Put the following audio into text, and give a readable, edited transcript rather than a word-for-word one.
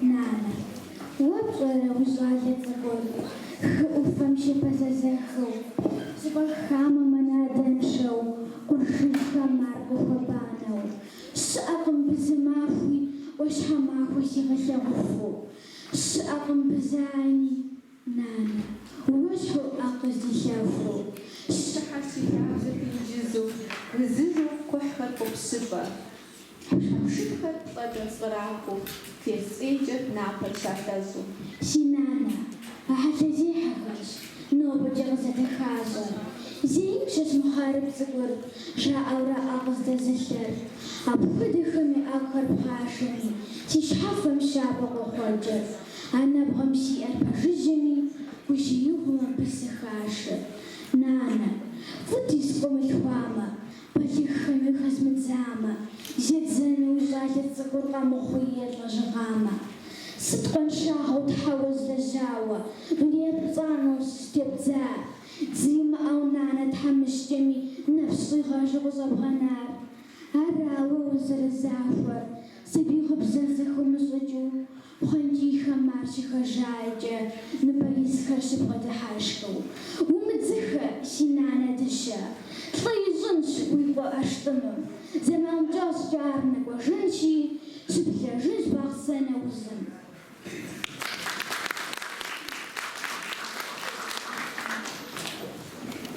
Nana. What was like at the boy? Who from ship as a hoe? Sibahama Manadan show, or Shishka Marco Habano. Sakam Bizimafi was Hamakusi Vasafu. Sakam Bizani Nana. Was her apples the shelf? Shahasi Yazapin Jizu, Zizu Kwahat of Super. Shiphat Badasvaraku, Fierce Agent Napa Shatazu. Sinana, I had a zehas, no but just at the hazard. Zinches Muharib the good, Sha'aura Abbas the Zisher, Abudihami Akar Pashani, Tishafam Shabba Hodger, Anabham Si at Pajimi, which you whom Pisahasha. Nana, what is Pomihwama, but you has Mitzama. Zedzenu zajet zakurla mohuye lajama. Sitkan shahot hawaz dajawa. Dunia zano stebza. Zima aunana tamishtemi nafsi ghajaw zabghanar. Arawa wazar zafar. Sabi khubzan zakhum zaju. Khandi khamar shi khajaja. Nabayis khashib hashko. Umedzakha sinana dasha. Tlay wiwa ashtanu. Zaman just jarna go женщи, чтобы я жизнь бахсана узам.